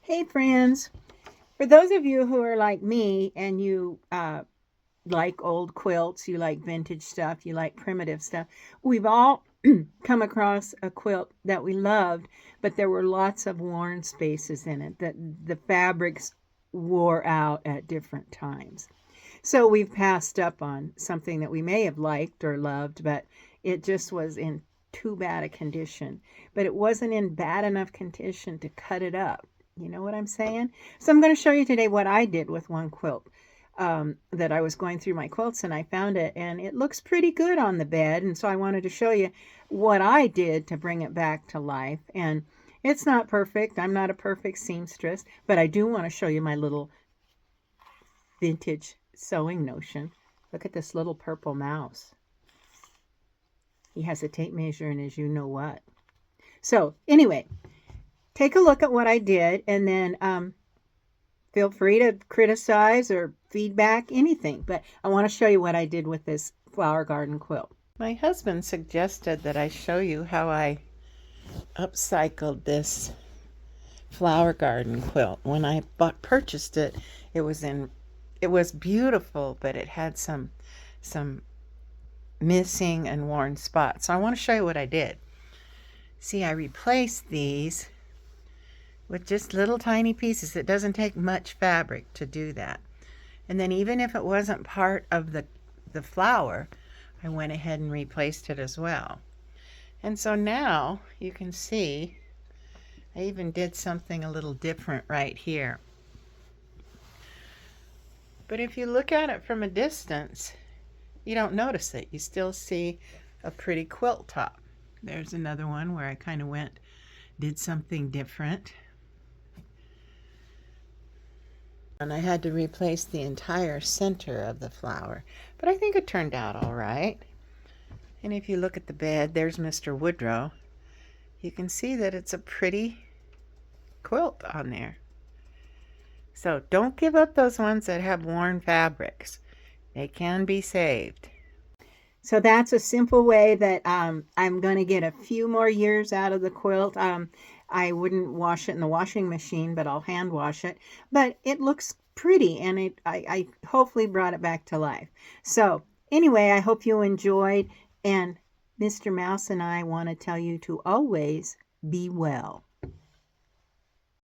Hey friends, for those of you who are like me and you like old quilts, you like vintage stuff, you like primitive stuff, we've all come across a quilt that we loved, but there were lots of worn spaces in it, that the fabrics wore out at different times. So we've passed up on something that we may have liked or loved, but it just was in too bad a condition. But it wasn't in bad enough condition to cut it up. You know what I'm saying? So I'm going to show you today what I did with one quilt. That I was going through my quilts and I found it, and it looks pretty good on the bed. And so I wanted to show you what I did to bring it back to life. And it's not perfect. I'm not a perfect seamstress, but I do want to show you my little vintage sewing notion. Look at this little purple mouse. He has a tape measure and his you know what. So anyway, take a look at what I did, and then feel free to criticize or feedback, anything. But I want to show you what I did with this flower garden quilt. My husband suggested that I show you how I upcycled this flower garden quilt. When I purchased it, it was beautiful, but it had some missing and worn spots. So I want to show you what I did. See, I replaced these with just little tiny pieces. It doesn't take much fabric to do that. And then even if it wasn't part of the flower, I went ahead and replaced it as well. And so now you can see I even did something a little different right here. But if you look at it from a distance, you don't notice it. You still see a pretty quilt top. There's another one where I kind of did something different. And I had to replace the entire center of the flower, but I think it turned out all right. And if you look at the bed, there's Mr. Woodrow. You can see that it's a pretty quilt on there. So don't give up those ones that have worn fabrics. They can be saved. So that's a simple way that I'm going to get a few more years out of the quilt. I wouldn't wash it in the washing machine, but I'll hand wash it. But it looks pretty, and I hopefully brought it back to life. So anyway, I hope you enjoyed, and Mr. Mouse and I want to tell you to always be well.